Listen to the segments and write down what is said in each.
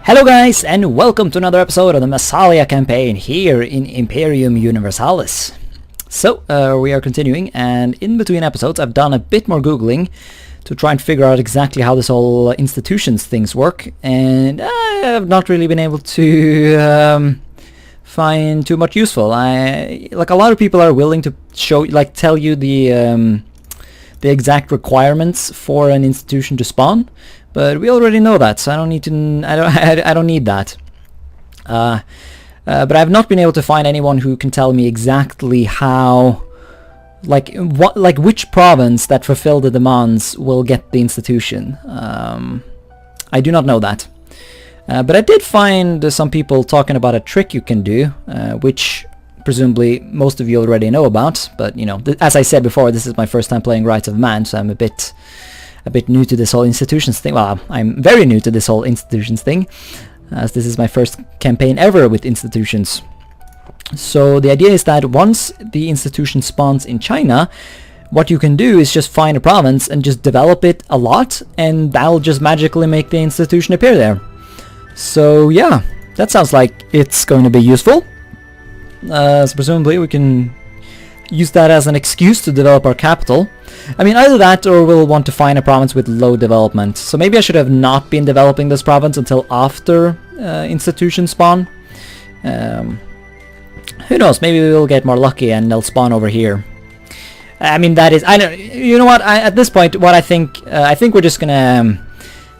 Hello guys, and welcome to another episode of the Massalia campaign here in Imperium Universalis. So, we are continuing, and in between episodes I've done a bit more googling to try and figure out exactly how this whole institutions things work, and I have not really been able to find too much useful. Like, a lot of people are willing to tell you the exact requirements for an institution to spawn, but we already know that, so I don't need to. I don't need that. But I've not been able to find anyone who can tell me exactly how, which province that fulfill the demands will get the institution. I do not know that. But I did find some people talking about a trick you can do, which presumably most of you already know about. But you know, as I said before, this is my first time playing Rights of Man, so I'm a bit new to this whole institutions thing. Well, I'm very new to this whole institutions thing, as this is my first campaign ever with institutions. So the idea is that once the institution spawns in China, what you can do is just find a province and just develop it a lot, and that'll just magically make the institution appear there. So yeah, that sounds like it's going to be useful. So presumably we can use that as an excuse to develop our capital. I mean, either that or we'll want to find a province with low development. So maybe I should have not been developing this province until after institution spawn. Who knows, maybe we'll get more lucky and they'll spawn over here. I mean, that is, I don't, you know what, at this point, what I think we're just gonna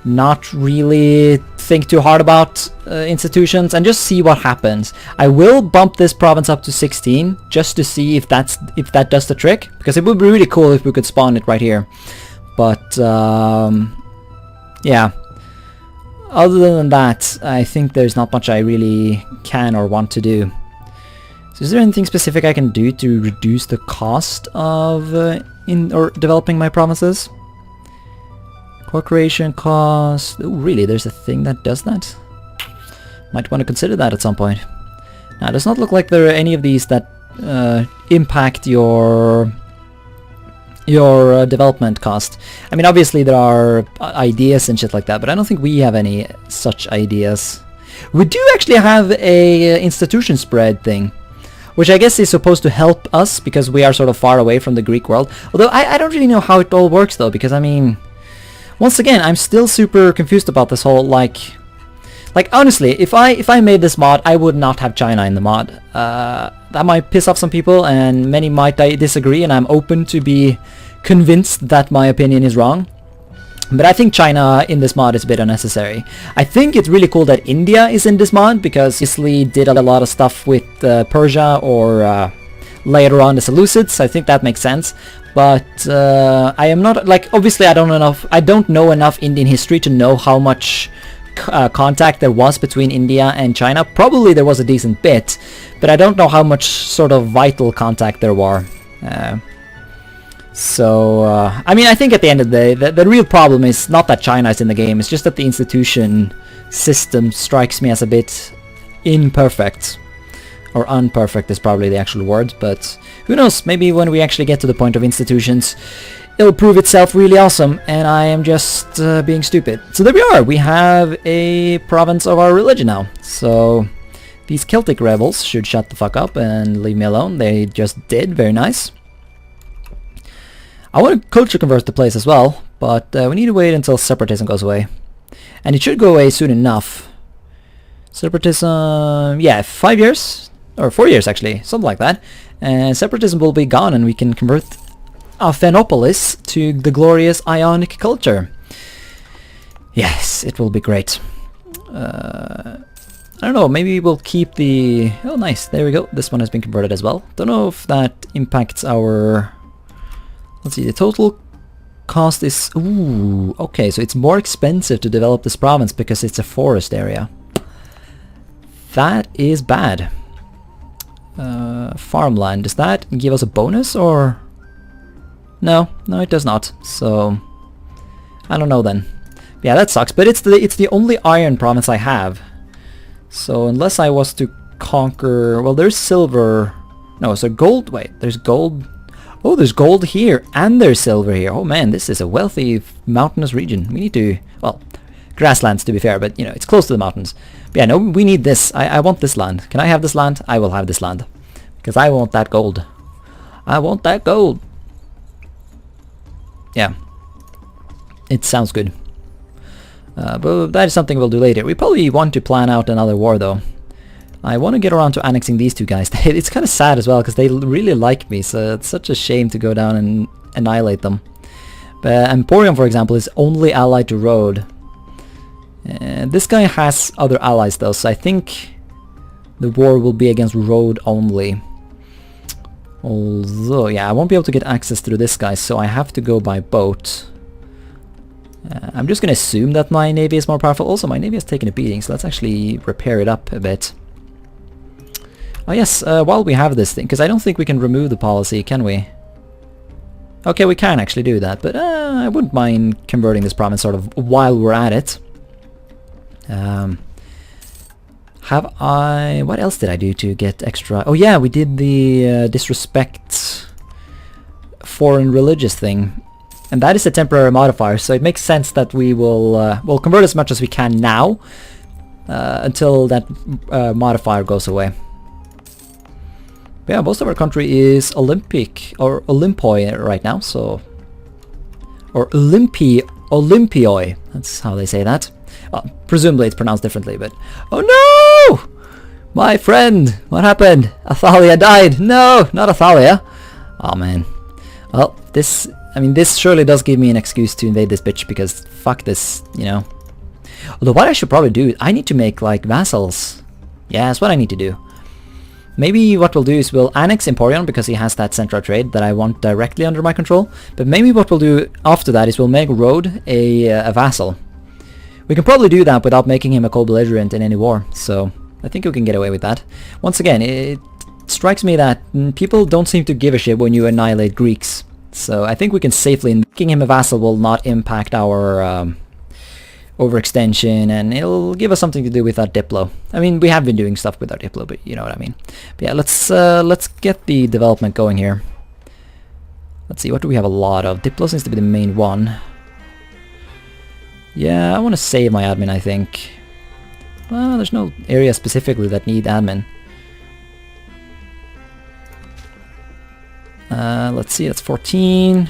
not really think too hard about institutions and just see what happens. I will bump this province up to 16 just to see if that does the trick, because it would be really cool if we could spawn it right here. But yeah, other than that, I think there's not much I really can or want to do. So is there anything specific I can do to reduce the cost of developing my provinces? Co-creation cost. Oh, really? There's a thing that does that? Might want to consider that at some point. Now, it does not look like there are any of these that impact your development cost. I mean, obviously there are ideas and shit like that, but I don't think we have any such ideas. We do actually have a institution spread thing, which I guess is supposed to help us because we are sort of far away from the Greek world. Although I don't really know how it all works though, because I mean, once again, I'm still super confused about this whole, like honestly, if I made this mod, I would not have China in the mod. That might piss off some people, and many might disagree, and I'm open to be convinced that my opinion is wrong. But I think China in this mod is a bit unnecessary. I think it's really cool that India is in this mod, because Sicily did a lot of stuff with Persia, or later on the Seleucids. I think that makes sense. But I am not, like, obviously I don't know enough Indian history to know how much contact there was between India and China. Probably there was a decent bit, but I don't know how much sort of vital contact there were. I mean, I think at the end of the day, the real problem is not that China is in the game, it's just that the institution system strikes me as a bit imperfect. Or unperfect is probably the actual word, but who knows, maybe when we actually get to the point of institutions, it'll prove itself really awesome, and I am just being stupid. So there we are, we have a province of our religion now. So these Celtic rebels should shut the fuck up and leave me alone. They just did, very nice. I want to culture convert the place as well, but we need to wait until separatism goes away. And it should go away soon enough. Separatism, yeah, 5 years? Or 4 years actually, something like that. And separatism will be gone and we can convert Athenopolis to the glorious Ionic culture. Yes, it will be great. I don't know, maybe we'll keep the... Oh nice, there we go. This one has been converted as well. Don't know if that impacts our... Let's see, the total cost is... Ooh, okay, so it's more expensive to develop this province because it's a forest area. That is bad. Farmland, does that give us a bonus or... No, it does not. So I don't know then. Yeah, that sucks, but it's the only iron province I have. So unless I was to conquer... Well, there's silver... No, so gold... Wait, there's gold... Oh, there's gold here and there's silver here. Oh man, this is a wealthy mountainous region. We need to... Well, Grasslands, to be fair, but, you know, it's close to the mountains. But yeah, no, we need this. I want this land. Can I have this land? I will have this land. Because I want that gold. I want that gold. Yeah. It sounds good. But that is something we'll do later. We probably want to plan out another war, though. I want to get around to annexing these two guys. It's kind of sad as well, because they really like me, so it's such a shame to go down and annihilate them. But Emporium, for example, is only allied to Rhodes. This guy has other allies, though, so I think the war will be against Rhodes only. Although, yeah, I won't be able to get access through this guy, so I have to go by boat. I'm just going to assume that my navy is more powerful. Also, my navy has taken a beating, so let's actually repair it up a bit. Oh yes, while we have this thing, because I don't think we can remove the policy, can we? Okay, we can actually do that, but I wouldn't mind converting this province sort of while we're at it. Have I... what else did I do to get extra... oh yeah, we did the disrespect foreign religious thing. And that is a temporary modifier, so it makes sense that we will we'll convert as much as we can now until that modifier goes away. But yeah, most of our country is Olympic or Olympoi right now, so... or Olympioi, that's how they say that. Presumably it's pronounced differently, but... oh no! My friend! What happened? Athalia died! No! Not Athalia! Oh man. Well, this... I mean, this surely does give me an excuse to invade this bitch, because fuck this, you know. Although what I should probably do, I need to make, like, vassals. Yeah, that's what I need to do. Maybe what we'll do is we'll annex Emporium, because he has that central trade that I want directly under my control. But maybe what we'll do after that is we'll make Rhodes a vassal. We can probably do that without making him a co-belligerent in any war, so I think we can get away with that. Once again, it strikes me that people don't seem to give a shit when you annihilate Greeks. So I think we can safely... making him a vassal will not impact our overextension, and it'll give us something to do with our Diplo. I mean, we have been doing stuff with our Diplo, but you know what I mean. But yeah, let's get the development going here. Let's see, what do we have a lot of? Diplo seems to be the main one. Yeah, I want to save my admin, I think. Well, there's no area specifically that need admin. Let's see, that's 14.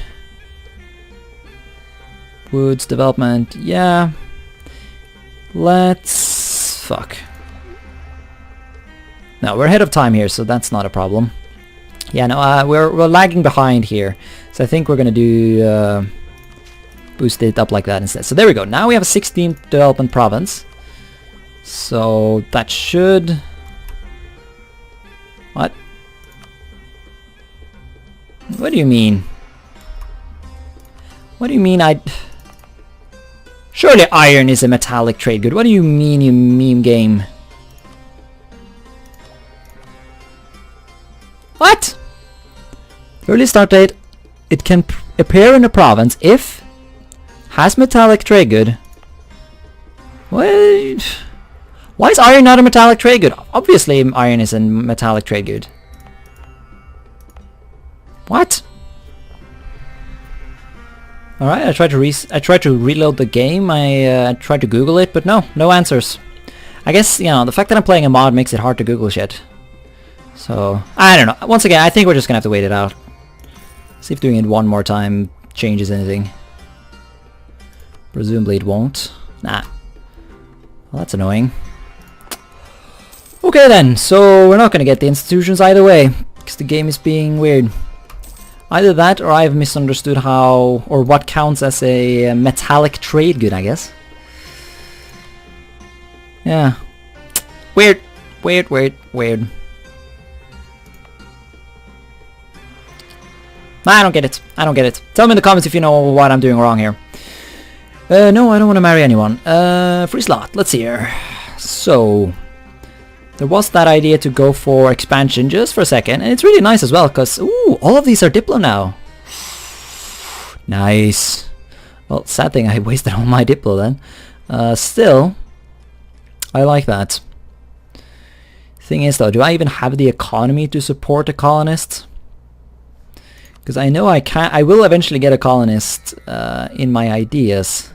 Woods development, yeah. Let's... fuck. No, we're ahead of time here, so that's not a problem. Yeah, no, we're lagging behind here. So I think we're gonna do... boost it up like that instead. So there we go. Now we have a 16th development province. So that should... what? What do you mean? What do you mean I... surely iron is a metallic trade good. What do you mean, you meme game? What? Early start date. It can appear in a province if... has metallic trade good. What? Why is iron not a metallic trade good? Obviously iron is a metallic trade good. What? Alright, I tried to reload the game. I tried to Google it, but no answers. I guess, you know, the fact that I'm playing a mod makes it hard to Google shit. So, I don't know. Once again, I think we're just gonna have to wait it out. See if doing it one more time changes anything. Presumably it won't. Nah. Well, that's annoying. Okay then, so we're not gonna get the institutions either way, because the game is being weird. Either that, or I've misunderstood how, or what counts as a metallic trade good, I guess. Yeah. Weird. Weird. I don't get it. Tell me in the comments if you know what I'm doing wrong here. No, I don't want to marry anyone. Free slot. Let's see here. So, there was that idea to go for expansion just for a second, and it's really nice as well, because, ooh, all of these are Diplo now. Nice. Well, sad thing, I wasted all my Diplo then. Still, I like that. Thing is though, do I even have the economy to support a colonist? Because I know I will eventually get a colonist in my ideas.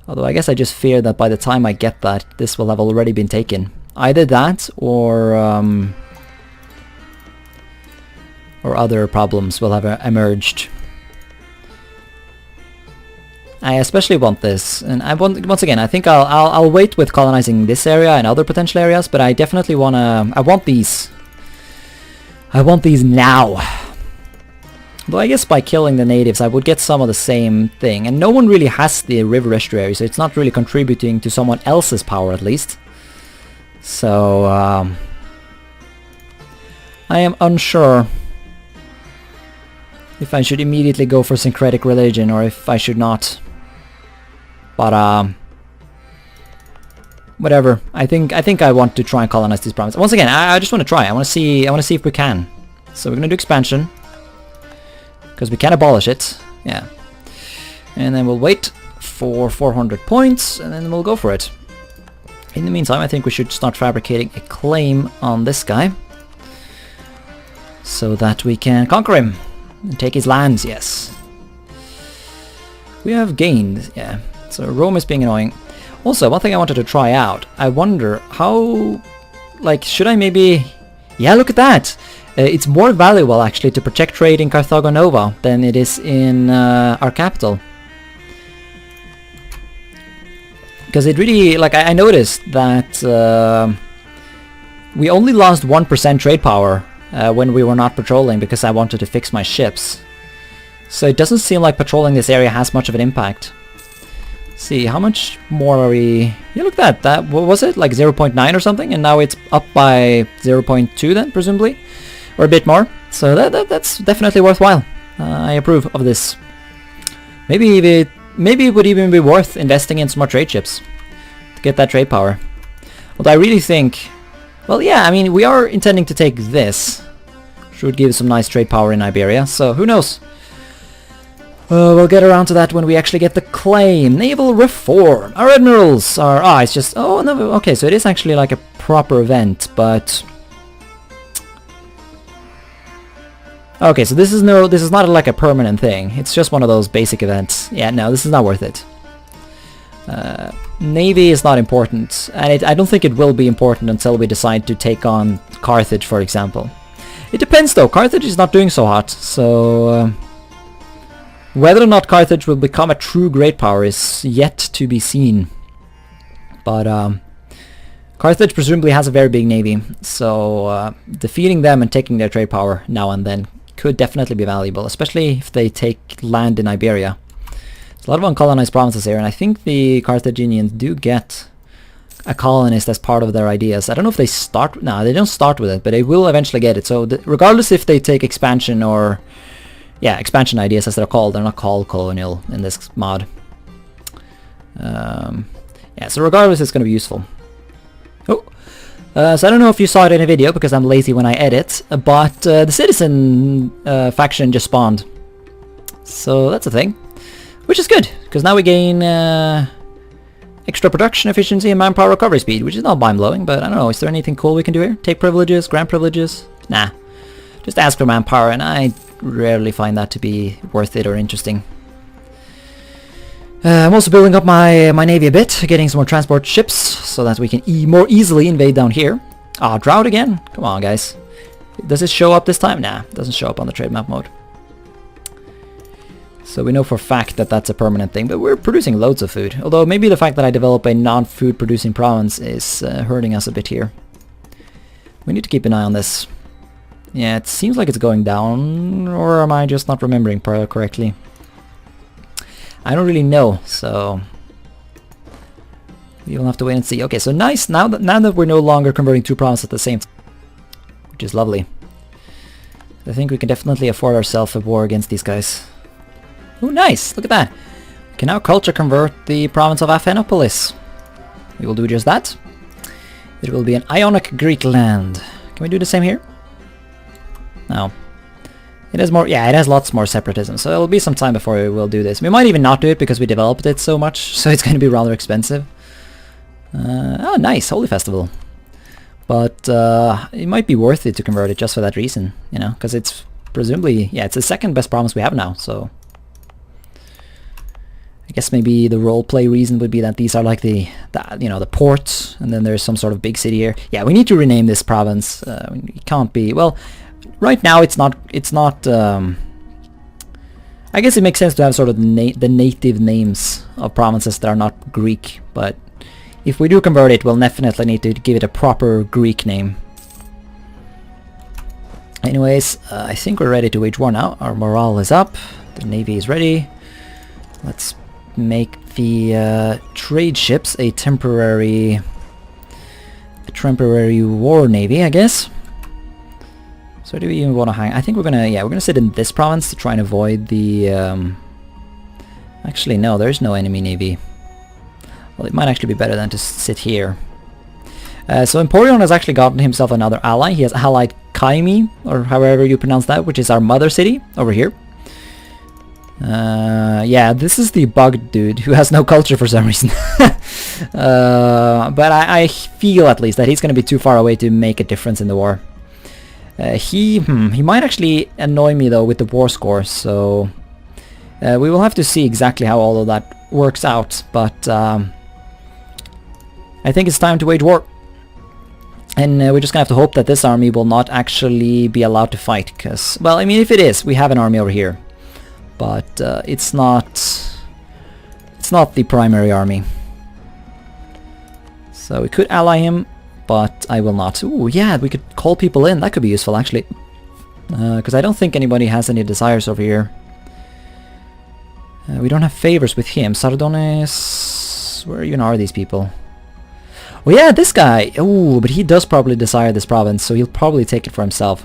Although I guess I just fear that by the time I get that, this will have already been taken. Either that, or other problems will have emerged. I especially want this, and I want, once again, I think I'll wait with colonizing this area and other potential areas, but I definitely wanna, I want these now. Though I guess by killing the natives I would get some of the same thing, and no one really has the river estuary, so it's not really contributing to someone else's power at least. So I am unsure if I should immediately go for syncretic religion or if I should not. But whatever. I think I want to try and colonize these provinces. Once again, I just want to try. I want to see if we can. So we're gonna do expansion because we can abolish it. Yeah. And then we'll wait for 400 points and then we'll go for it. In the meantime, I think we should start fabricating a claim on this guy so that we can conquer him and take his lands. Yes. We have gained, yeah. So Rome is being annoying. Also, one thing I wanted to try out. I wonder how, like, should I maybe... Yeah, look at that! It's more valuable actually to protect trade in Carthago Nova than it is in our capital. Because it really, like, I noticed that we only lost 1% trade power when we were not patrolling because I wanted to fix my ships. So it doesn't seem like patrolling this area has much of an impact. See, how much more are we... Yeah, look at that. What was it? Like 0.9 or something? And now it's up by 0.2 then, presumably? Or a bit more. So that's definitely worthwhile. I approve of this. Maybe it would even be worth investing in some more trade ships to get that trade power. Although I really think... Well, yeah, I mean, we are intending to take this. Which would give some nice trade power in Iberia, so who knows? We'll get around to that when we actually get the claim. Naval reform. Our admirals are... Ah, it's just... Oh, no, okay, so it is actually like a proper event, but... Okay, so this is not like a permanent thing. It's just one of those basic events. Yeah, no, this is not worth it. Navy is not important, and I don't think it will be important until we decide to take on Carthage, for example. It depends though. Carthage is not doing so hot, so... whether or not Carthage will become a true great power is yet to be seen. But Carthage presumably has a very big navy, so defeating them and taking their trade power now and then could definitely be valuable, especially if they take land in Iberia. There's a lot of uncolonized provinces here, and I think the Carthaginians do get a colonist as part of their ideas. I don't know if they start... No, they don't start with it, but they will eventually get it. So regardless if they take expansion or... Yeah, expansion ideas as they're called. They're not called colonial in this mod. Yeah, so regardless it's going to be useful. Oh! So I don't know if you saw it in a video because I'm lazy when I edit, but the citizen faction just spawned. So that's a thing. Which is good, because now we gain extra production efficiency and manpower recovery speed, which is not mind-blowing, but I don't know, is there anything cool we can do here? Take privileges, grant privileges? Nah. Just ask for manpower, and I rarely find that to be worth it or interesting. I'm also building up my navy a bit, getting some more transport ships, so that we can more easily invade down here. Ah, drought again? Come on, guys. Does it show up this time? Nah, it doesn't show up on the trade map mode. So we know for a fact that that's a permanent thing, but we're producing loads of food. Although maybe the fact that I develop a non-food producing province is hurting us a bit here. We need to keep an eye on this. Yeah, it seems like it's going down, or am I just not remembering correctly? I don't really know, so we'll have to wait and see. Okay, so nice. Now that we're no longer converting two provinces at the same time, which is lovely. I think we can definitely afford ourselves a war against these guys. Oh, nice! Look at that. We can now culture convert the province of Athenopolis. We will do just that. It will be an Ionic Greek land. Can we do the same here? No. It has more, yeah, it has lots more separatism, so it'll be some time before we will do this. We might even not do it because we developed it so much, so it's going to be rather expensive. Oh, nice, Holy Festival. But it might be worth it to convert it just for that reason, you know, because it's presumably, yeah, it's the second best province we have now, so... I guess maybe the roleplay reason would be that these are like the you know, the ports, and then there's some sort of big city here. Yeah, we need to rename this province. It can't be, well, right now it's not I guess it makes sense to have sort of the native names of provinces that are not Greek, but if we do convert it, we'll definitely need to give it a proper Greek name. Anyways, I think we're ready to wage war now. Our morale is up, the navy is ready. Let's make the trade ships a temporary war navy, I guess. So do we even want to hang? I think we're gonna sit in this province to try and avoid the actually no, there's no enemy navy. Well, it might actually be better than to sit here. So Emporion has actually gotten himself another ally. He has allied Kaimi, or however you pronounce that, which is our mother city over here. Yeah, this is the bugged dude who has no culture for some reason. But I feel at least that he's going to be too far away to make a difference in the war. He might actually annoy me though with the war score, so we will have to see exactly how all of that works out, but I think it's time to wage war. And we're just gonna have to hope that this army will not actually be allowed to fight, because, well, I mean, if it is, we have an army over here, but it's not the primary army. So we could ally him, but I will not. Ooh, yeah, we could call people in. That could be useful, actually, because I don't think anybody has any desires over here. We don't have favors with him. Sardones, where even are these people? Well, yeah, this guy. Oh, but he does probably desire this province, so he'll probably take it for himself.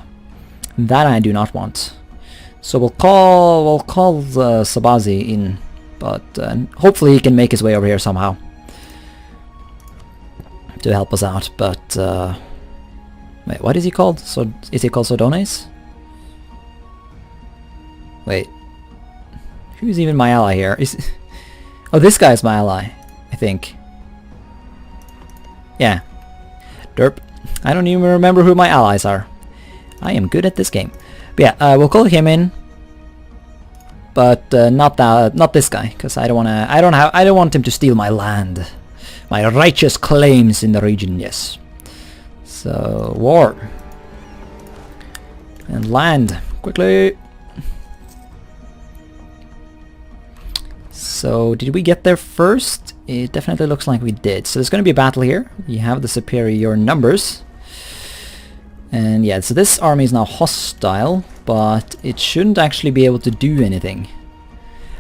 That I do not want. So we'll call Sabazi in, but hopefully he can make his way over here somehow to help us out. But wait, what is he called? So is he called Sardones? Wait, who's even my ally here? Oh, this guy's my ally, I think. Yeah. Derp. I don't even remember who my allies are. I am good at this game. But yeah, we'll call him in. But not this guy, because I don't want him to steal my land. My righteous claims in the region, yes. So, war. And land. Quickly. So, did we get there first? It definitely looks like we did. So there's going to be a battle here. We have the superior numbers. And yeah, so this army is now hostile, but it shouldn't actually be able to do anything.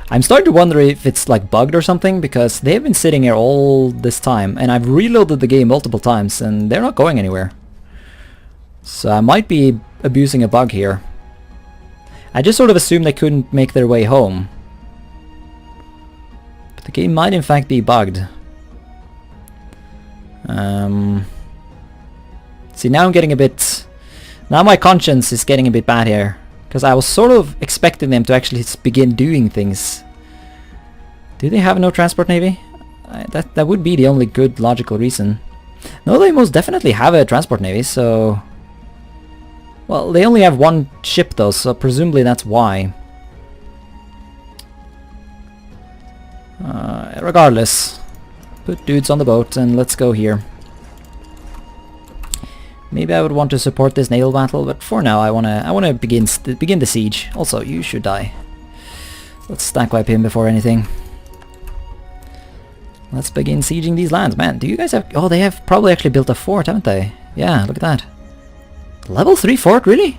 I'm starting to wonder if it's like bugged or something, because they've been sitting here all this time, and I've reloaded the game multiple times, and they're not going anywhere. So I might be abusing a bug here. I just sort of assumed they couldn't make their way home. The game might in fact be bugged. See, now I'm getting a bit... Now my conscience is getting a bit bad here. Because I was sort of expecting them to actually begin doing things. Do they have no transport navy? That would be the only good logical reason. No, they most definitely have a transport navy, so... Well, they only have one ship though, so presumably that's why. Regardless, put dudes on the boat and let's go here. Maybe I would want to support this naval battle, but for now I wanna begin the siege. Also, you should die. Let's stack wipe him before anything. Let's begin sieging these lands, man. Do you guys have? Oh, they have probably actually built a fort, haven't they? Yeah, look at that. Level 3 fort, really?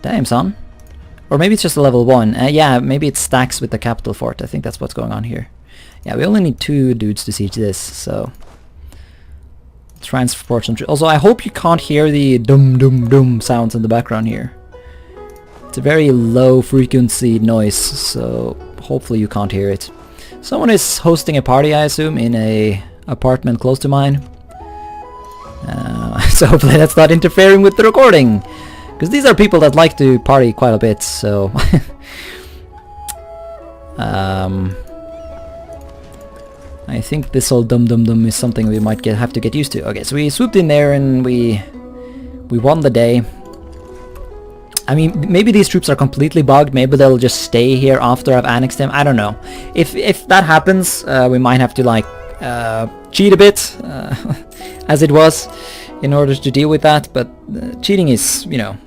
Damn, son. Or maybe it's just a level 1. Yeah, maybe it stacks with the capital fort. I think that's what's going on here. Yeah, we only need 2 dudes to siege this, so... Transport some... Also, I hope you can't hear the dum-dum-dum sounds in the background here. It's a very low frequency noise, so hopefully you can't hear it. Someone is hosting a party, I assume, in a apartment close to mine. So hopefully that's not interfering with the recording. Because these are people that like to party quite a bit, so... I think this whole dum-dum-dum is something we might have to get used to. Okay, so we swooped in there and we won the day. I mean, maybe these troops are completely bugged. Maybe they'll just stay here after I've annexed them. I don't know. If that happens, we might have to like cheat a bit, as it was, in order to deal with that. But cheating is, you know,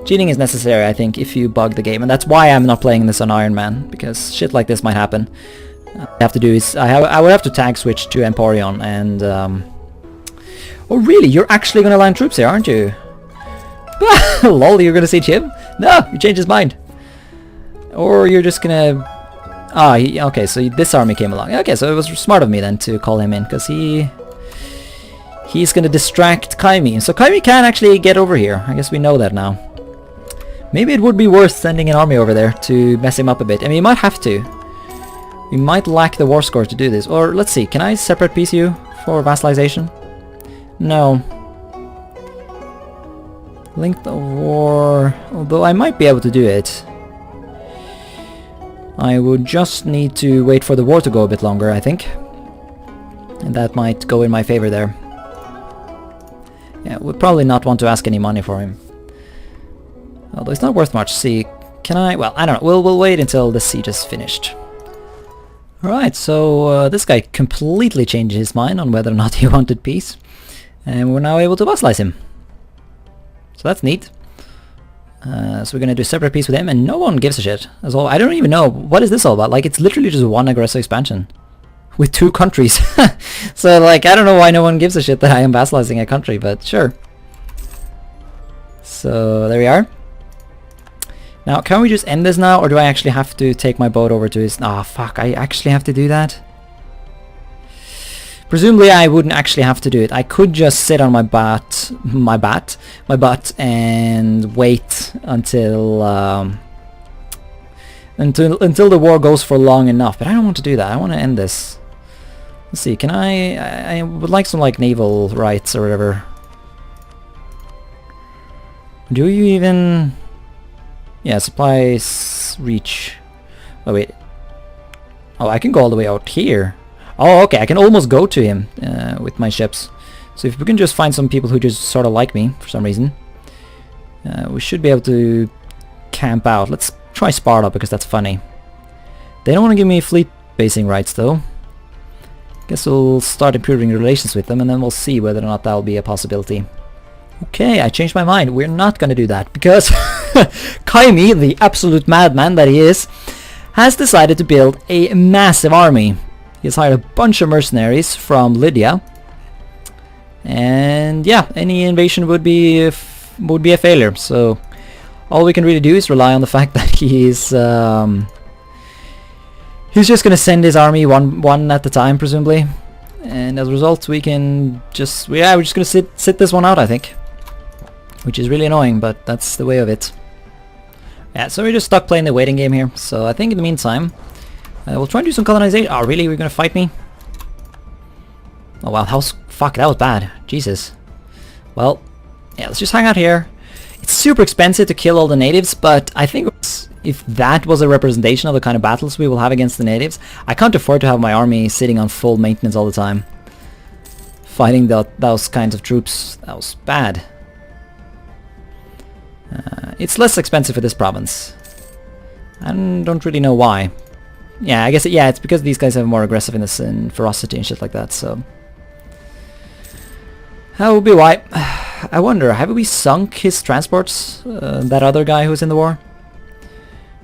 cheating is necessary, I think, if you bug the game, and that's why I'm not playing this on Iron Man, because shit like this might happen. What I have to do is I would have to tag switch to Emporion, and oh really? You're actually gonna land troops here, aren't you? Lol, you're gonna siege him? No, you changed his mind. Or you're just gonna... Ah, okay, so this army came along. Okay, so it was smart of me then to call him in, because he's gonna distract Kaimi. So Kaimi can actually get over here. I guess we know that now. Maybe it would be worth sending an army over there to mess him up a bit. I mean, you might have to. We might lack the war score to do this. Or, let's see, can I separate piece you for vassalization? No. Length of war... Although I might be able to do it. I would just need to wait for the war to go a bit longer, I think. And that might go in my favor there. Yeah, we'll probably not want to ask any money for him. Although it's not worth much. See, can I... Well, I don't know. We'll wait until the siege is finished. Alright, so this guy completely changed his mind on whether or not he wanted peace. And we're now able to vassalize him. So that's neat. So we're gonna do separate peace with him, and no one gives a shit. As all, I don't even know, what is this all about? Like, it's literally just one aggressive expansion. With 2 countries. So, like, I don't know why no one gives a shit that I am vassalizing a country, but sure. So, there we are. Now, can we just end this now, or do I actually have to take my boat over to his... Ah, fuck, I actually have to do that? Presumably I wouldn't actually have to do it. I could just sit on my butt, and wait until until the war goes for long enough. But I don't want to do that. I want to end this. Let's see. Can I would like some like naval rights or whatever. Do you even? Yeah, supplies reach. Oh wait. Oh, I can go all the way out here. Oh, okay, I can almost go to him with my ships. So if we can just find some people who just sort of like me for some reason, we should be able to camp out. Let's try Sparta because that's funny. They don't want to give me fleet basing rights though. Guess we'll start improving relations with them, and then we'll see whether or not that'll be a possibility. Okay, I changed my mind. We're not going to do that because Kaimi, the absolute madman that he is, has decided to build a massive army. He's hired a bunch of mercenaries from Lydia, and yeah, any invasion would be a failure. So all we can really do is rely on the fact that he's just gonna send his army one at a time, presumably, and as a result, we can just we're just gonna sit this one out, I think, which is really annoying, but that's the way of it. Yeah, so we're just stuck playing the waiting game here. So I think in the meantime, we'll try and do some colonization. Oh, really? We're gonna fight me? Oh, wow. Fuck, that was bad. Jesus. Well, yeah, let's just hang out here. It's super expensive to kill all the natives, but I think if that was a representation of the kind of battles we will have against the natives, I can't afford to have my army sitting on full maintenance all the time. Fighting those kinds of troops. That was bad. It's less expensive for this province. I don't really know why. Yeah, I guess it's because these guys have more aggressiveness and ferocity and shit like that, so... That would be why. I wonder, have we sunk his transports? That other guy who's in the war?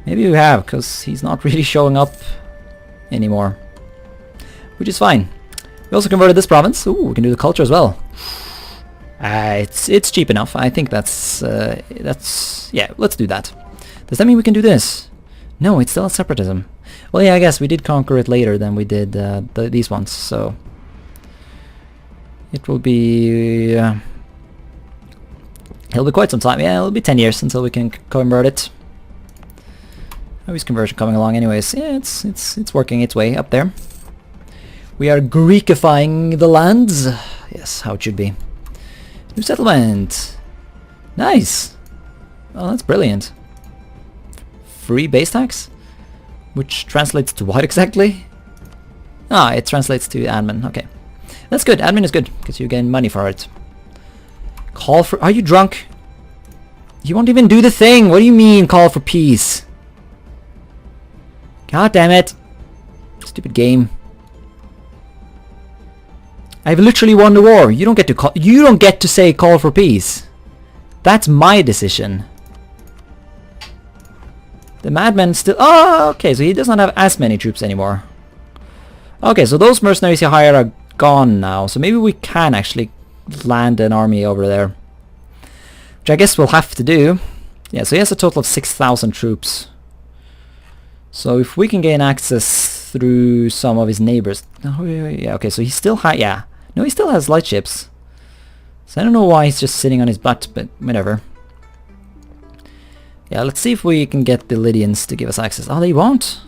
Maybe we have, because he's not really showing up anymore. Which is fine. We also converted this province. Ooh, we can do the culture as well. It's cheap enough. I think that's... Yeah, let's do that. Does that mean we can do this? No, it's still a separatism. Well, yeah, I guess we did conquer it later than we did these ones, so... It will be... it'll be quite some time. Yeah, it'll be 10 years until we can convert it. How is conversion coming along anyways? Yeah, it's working its way up there. We are Greekifying the lands. Yes, how it should be. New settlement. Nice. Oh, that's brilliant. Free base tax? Which translates to what exactly? Ah, it translates to admin. Okay. That's good. Admin is good, because you gain money for it. Call for... Are you drunk? You won't even do the thing! What do you mean, call for peace? God damn it. Stupid game. I've literally won the war. You don't get to say call for peace. That's my decision. The madman still... Oh, okay, so he does not have as many troops anymore. Okay, so those mercenaries he hired are gone now. So maybe we can actually land an army over there. Which I guess we'll have to do. Yeah, so he has a total of 6,000 troops. So if we can gain access through some of his neighbors... Oh, yeah, okay, so he still has... Yeah. No, he still has light ships. So I don't know why he's just sitting on his butt, but whatever. Yeah, let's see if we can get the Lydians to give us access. Oh, they won't?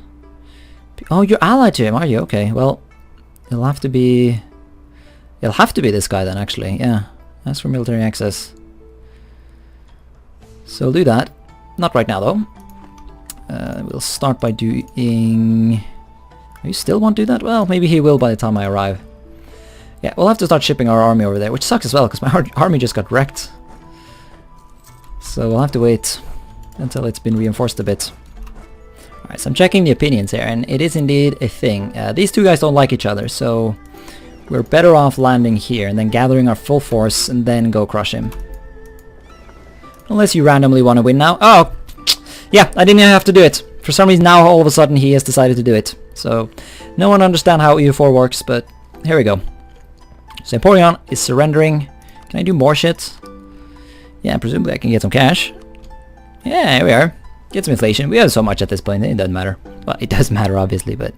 Oh, you're allied to him, are you? Okay, well, it'll have to be this guy then, actually. Yeah, ask for military access. So we'll do that. Not right now, though. We'll start by doing... You still won't do that? Well, maybe he will by the time I arrive. Yeah, we'll have to start shipping our army over there, which sucks as well, because my army just got wrecked. So we'll have to wait until it's been reinforced a bit. Alright, so I'm checking the opinions here, and it is indeed a thing. These two guys don't like each other, so we're better off landing here, and then gathering our full force, and then go crush him. Unless you randomly want to win now. Oh! Yeah, I didn't even have to do it. For some reason now, all of a sudden, he has decided to do it. So, no one understands how EU4 works, but here we go. So Emporion is surrendering. Can I do more shit? Yeah, presumably I can get some cash. Yeah, here we are. Get some inflation. We have so much at this point, it doesn't matter. Well, it does matter obviously, but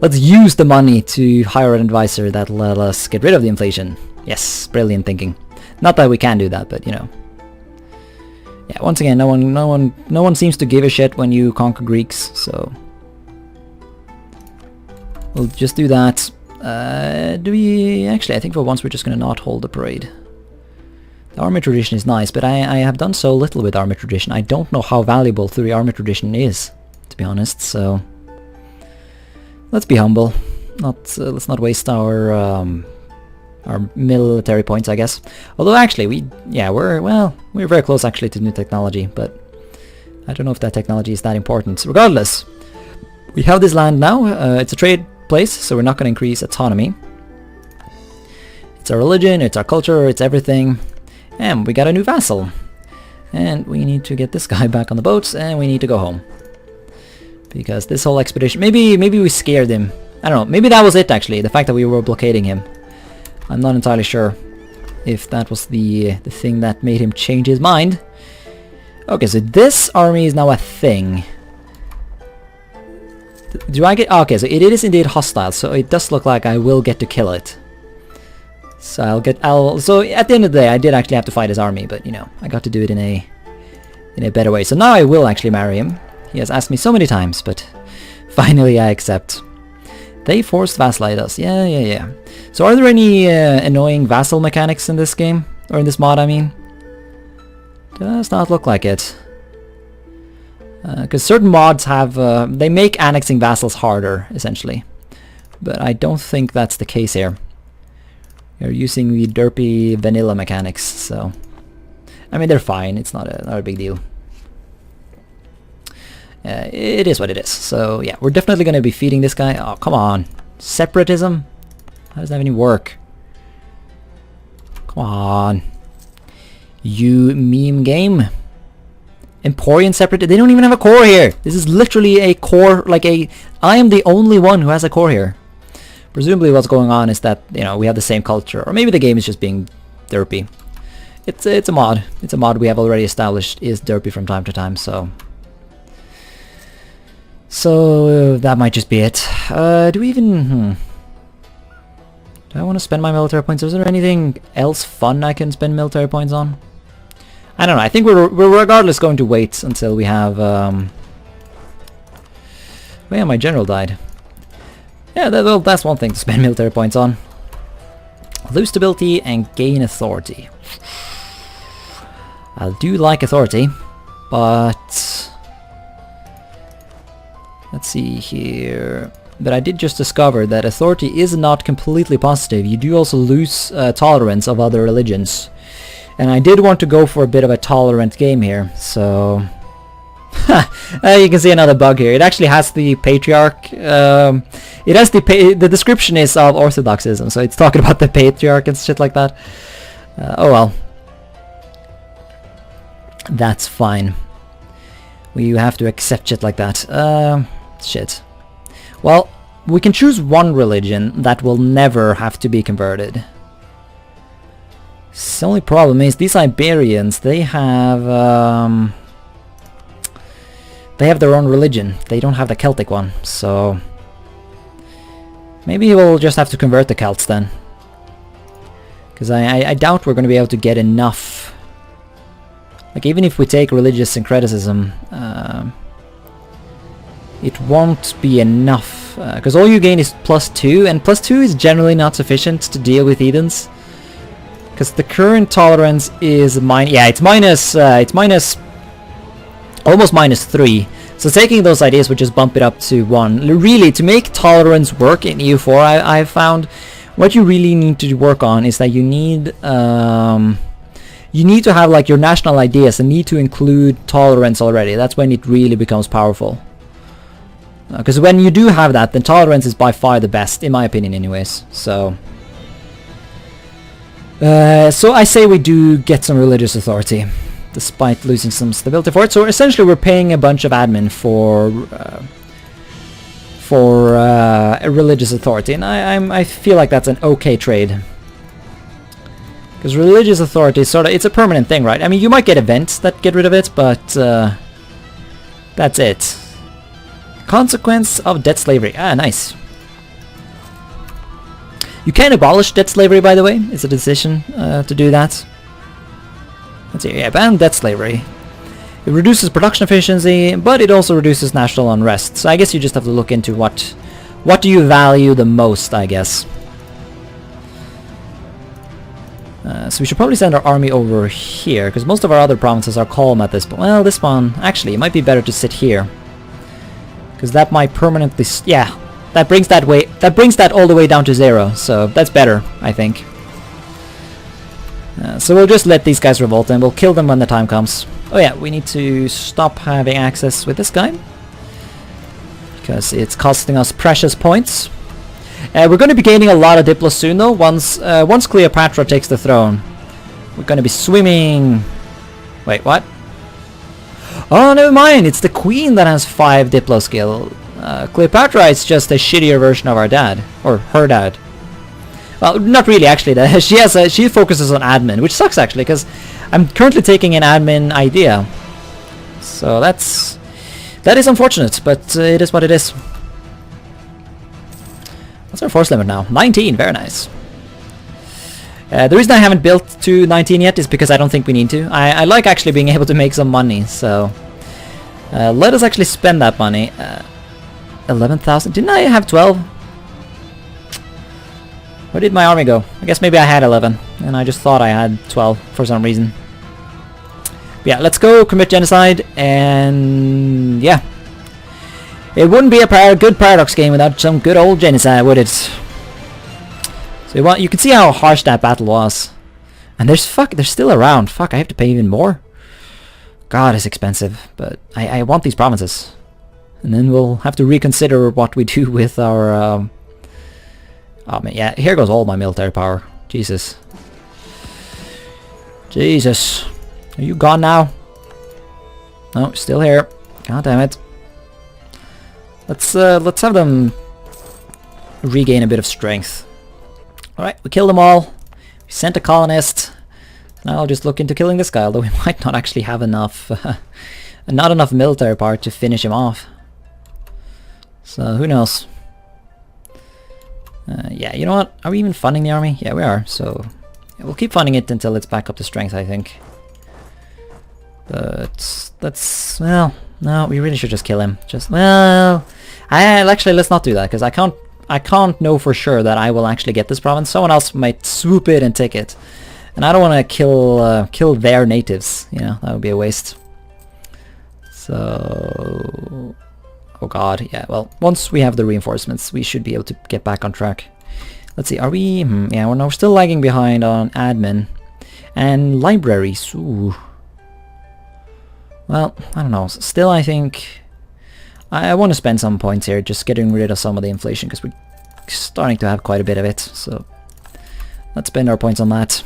let's use the money to hire an advisor that let us get rid of the inflation. Yes, brilliant thinking. Not that we can do that, but you know. Yeah, once again, no one seems to give a shit when you conquer Greeks, so we'll just do that. Do we... Actually, I think for once we're just going to not hold the parade. The army tradition is nice, but I have done so little with army tradition. I don't know how valuable 3 army tradition is, to be honest, so... Let's be humble. Let's not waste our military points, I guess. Although actually, we're very close actually to new technology, but I don't know if that technology is that important. Regardless, we have this land now. It's a trade place, so we're not going to increase autonomy. It's our religion, it's our culture, it's everything. And we got a new vassal. And we need to get this guy back on the boats, and we need to go home. Because this whole expedition... Maybe we scared him. I don't know. Maybe that was it, actually. The fact that we were blockading him. I'm not entirely sure if that was the thing that made him change his mind. Okay, so this army is now a thing. Do I get... Oh, okay, so it is indeed hostile, so it does look like I will get to kill it. So so at the end of the day, I did actually have to fight his army, but you know, I got to do it in a better way. So now I will actually marry him. He has asked me so many times, but finally I accept. They forced vassalize us. Yeah. So are there any annoying vassal mechanics in this game? Or in this mod, I mean? Does not look like it. Because certain mods have... they make annexing vassals harder, essentially. But I don't think that's the case here. You're using the derpy vanilla mechanics, so... I mean, they're fine. It's not a big deal. It is what it is. So, yeah, we're definitely going to be feeding this guy. Oh, come on. Separatism? How does that even work? Come on. You meme game. Emporion separate. They don't even have a core here. This is literally a core, like a... I am the only one who has a core here. Presumably what's going on is that, you know, we have the same culture. Or maybe the game is just being derpy. It's a mod. It's a mod we have already established is derpy from time to time, so... So, that might just be it. Do we even... Do I want to spend my military points? Is there anything else fun I can spend military points on? I don't know. I think we're regardless going to wait until we have... Oh yeah, my general died. Yeah, that's one thing to spend military points on. Lose stability and gain authority. I do like authority, but... Let's see here... But I did just discover that authority is not completely positive. You do also lose tolerance of other religions. And I did want to go for a bit of a tolerant game here, so... you can see another bug here. It actually has the patriarch. It has the description is of orthodoxism, so it's talking about the patriarch and shit like that. Oh well. That's fine. We have to accept shit like that. Shit. Well, we can choose one religion that will never have to be converted. The only problem is these Iberians, they have their own religion. They don't have the Celtic one, so maybe we'll just have to convert the Celts then. Because I doubt we're going to be able to get enough. Like, even if we take religious syncretism, it won't be enough. Because all you gain is +2, and +2 is generally not sufficient to deal with heathens. Because the current tolerance is it's almost -3. So taking those ideas would just bump it up to 1. Really, to make tolerance work in EU4, I've found what you really need to work on is that you need to have like your national ideas and need to include tolerance already. That's when it really becomes powerful. Because when you do have that, then tolerance is by far the best, in my opinion anyways. So I say we do get some religious authority, despite losing some stability for it. So essentially we're paying a bunch of admin for a religious authority, and I feel like that's an okay trade. Because religious authority is it's a permanent thing, right? I mean, you might get events that get rid of it, but that's it. Consequence of debt slavery. Ah, nice. You can abolish debt slavery, by the way. It's a decision to do that. Let's see, yeah, ban debt slavery. It reduces production efficiency, but it also reduces national unrest. So I guess you just have to look into what do you value the most, I guess. So we should probably send our army over here, because most of our other provinces are calm at this point. Well, this one, actually, it might be better to sit here. Because that might permanently... yeah, that brings that all the way down to 0, so that's better, I think. So we'll just let these guys revolt and we'll kill them when the time comes. Oh yeah, we need to stop having access with this guy, because it's costing us precious points. We're going to be gaining a lot of Diplos soon though, once Cleopatra takes the throne. We're going to be swimming... Wait, what? Oh, never mind, it's the queen that has 5 Diplo skill. Cleopatra is just a shittier version of our dad, or her dad. Well, not really actually. She focuses on admin, which sucks actually, because I'm currently taking an admin idea. So that is unfortunate, but it is what it is. What's our force limit now? 19, very nice. The reason I haven't built to 19 yet is because I don't think we need to. I like actually being able to make some money, so let us actually spend that money. 11,000. Didn't I have 12? Where did my army go? I guess maybe I had 11, and I just thought I had 12 for some reason. But yeah, let's go commit genocide, and yeah. It wouldn't be a good Paradox game without some good old genocide, would it? So you can see how harsh that battle was. And they're still around. Fuck, I have to pay even more. God, it's expensive, but I want these provinces. And then we'll have to reconsider what we do with our... Oh man, yeah, here goes all my military power. Jesus. Jesus. Are you gone now? No, still here. God damn it. Let's have them regain a bit of strength. Alright, we killed them all. We sent a colonist. Now I'll just look into killing this guy, although we might not actually have enough not enough military power to finish him off. So who knows? Yeah, you know what? Are we even funding the army? Yeah, we are. So yeah, we'll keep funding it until it's back up to strength, I think. But that's... well, no, we really should just kill him. Actually, let's not do that, because I can't know for sure that I will actually get this province. Someone else might swoop it and take it. And I don't want to kill their natives, you know, that would be a waste. So... oh god, yeah, well, once we have the reinforcements, we should be able to get back on track. Let's see, are we... yeah, we're still lagging behind on admin. And libraries, ooh. Well, I don't know. Still, I think I want to spend some points here, just getting rid of some of the inflation, because we're starting to have quite a bit of it. So let's spend our points on that.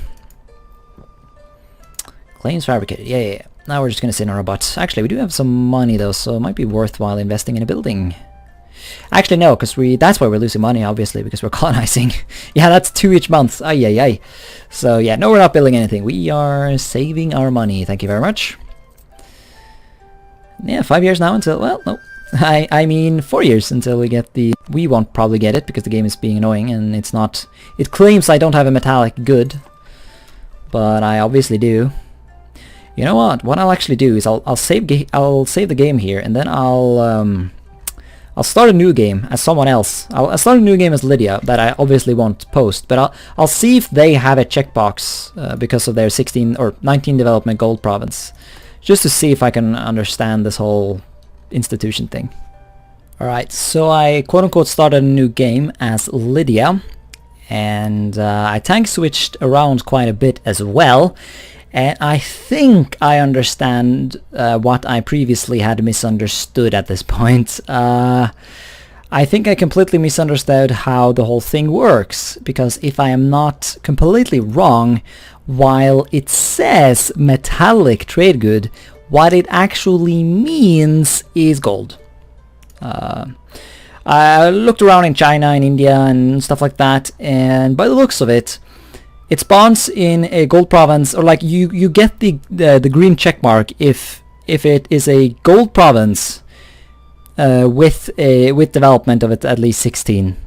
Claims fabricated. Yeah. Now we're just going to sit on our butts. Actually, we do have some money though, so it might be worthwhile investing in a building. Actually, no, because that's why we're losing money, obviously, because we're colonizing. Yeah, that's 2 each month. Ay. So yeah, no, we're not building anything. We are saving our money. Thank you very much. Yeah, 5 years now until, well, no. I mean 4 years until we get the... We won't probably get it because the game is being annoying and it's not... It claims I don't have a metallic good, but I obviously do. You know what? What I'll actually do is I'll save the game here, and then I'll start a new game as someone else. I'll start a new game as Lydia that I obviously won't post, but I'll see if they have a checkbox because of their 16 or 19 development gold province, just to see if I can understand this whole institution thing. Alright, so I quote-unquote started a new game as Lydia, and I tank switched around quite a bit as well, and I think I understand what I previously had misunderstood at this point. I think I completely misunderstood how the whole thing works, because if I am not completely wrong, while it says metallic trade good, what it actually means is gold. I looked around in China and India and stuff like that, and by the looks of it, it spawns in a gold province, or like you get the green check mark if it is a gold province with development of it at least 16.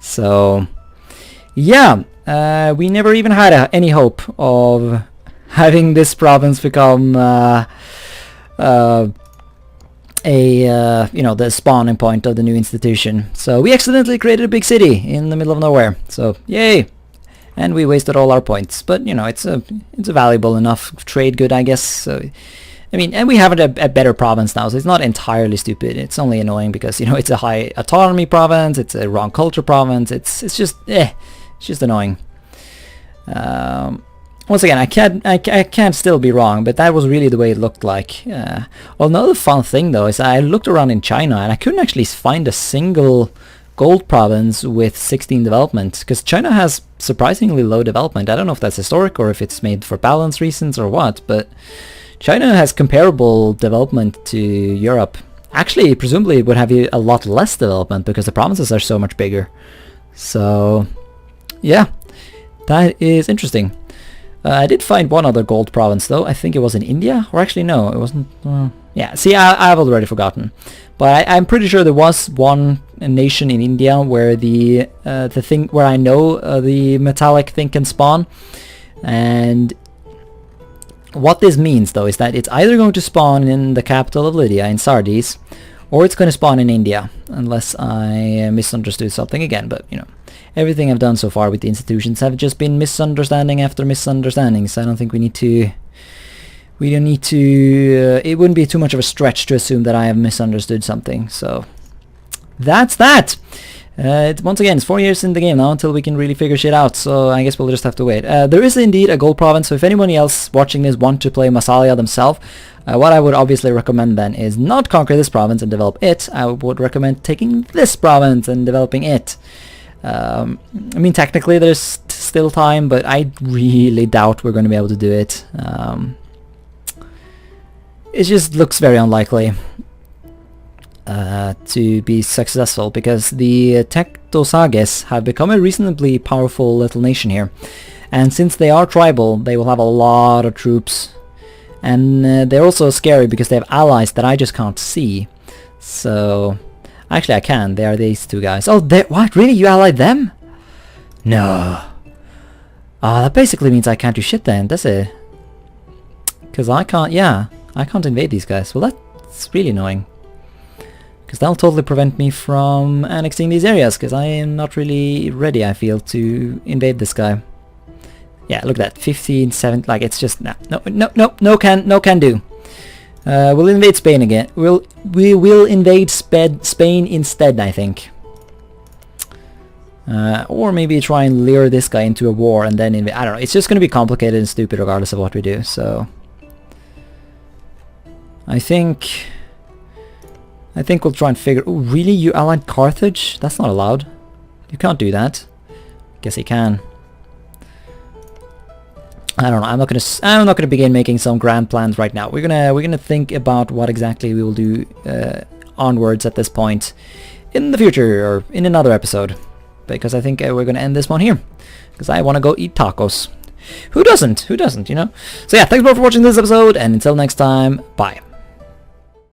So yeah, we never even had any hope of having this province become the spawning point of the new institution. So we accidentally created a big city in the middle of nowhere. So yay! And we wasted all our points, but you know, it's a valuable enough trade good, I guess. So I mean, and we have a better province now, so it's not entirely stupid. It's only annoying because, you know, it's a high autonomy province, it's a wrong culture province. It's just it's just annoying. Once again, I can't still be wrong, but that was really the way it looked like. Well, another fun thing though is I looked around in China and I couldn't actually find a single gold province with 16 development, because China has surprisingly low development. I don't know if that's historic or if it's made for balance reasons or what, but China has comparable development to Europe. Actually, presumably it would have a lot less development because the provinces are so much bigger. So yeah, that is interesting. I did find one other gold province though. I think it was in India, or actually no, it wasn't. Yeah, see, I've already forgotten, but I'm pretty sure there was one nation in India where the thing where I know the metallic thing can spawn. And what this means though is that it's either going to spawn in the capital of Lydia in Sardis, or it's going to spawn in India, unless I misunderstood something again. But you know, everything I've done so far with the institutions have just been misunderstanding after misunderstanding, so I don't think we don't need to, it wouldn't be too much of a stretch to assume that I have misunderstood something. So that's that. Once again, it's 4 years in the game now until we can really figure shit out, so I guess we'll just have to wait. There is indeed a gold province, so if anybody else watching this want to play Massalia themselves, what I would obviously recommend then is not conquer this province and develop it. I would recommend taking this province and developing it. I mean, technically there's still time, but I really doubt we're going to be able to do it. It just looks very unlikely to be successful, because the Tectosages have become a reasonably powerful little nation here, and since they are tribal, they will have a lot of troops, and they're also scary because they have allies that I just can't see. So actually I can. They are these two guys. Oh, what? Really? You allied them? No. That basically means I can't do shit then, does it? Because I can't, yeah, I can't invade these guys. Well, that's really annoying, because that'll totally prevent me from annexing these areas, because I am not really ready, I feel, to invade this guy. Yeah, look at that, 15, 7, like, it's just, no can do. We'll invade Spain again. We will invade Spain instead, I think. Or maybe try and lure this guy into a war and then I don't know. It's just going to be complicated and stupid regardless of what we do. So I think we'll try and figure... Oh, really? You allied Carthage? That's not allowed. You can't do that. Guess you can. I don't know. I'm not gonna begin making some grand plans right now. We're gonna think about what exactly we will do onwards at this point in the future or in another episode. Because I think we're gonna end this one here. Because I want to go eat tacos. Who doesn't? Who doesn't? You know. So yeah, thanks for watching this episode, and until next time, bye.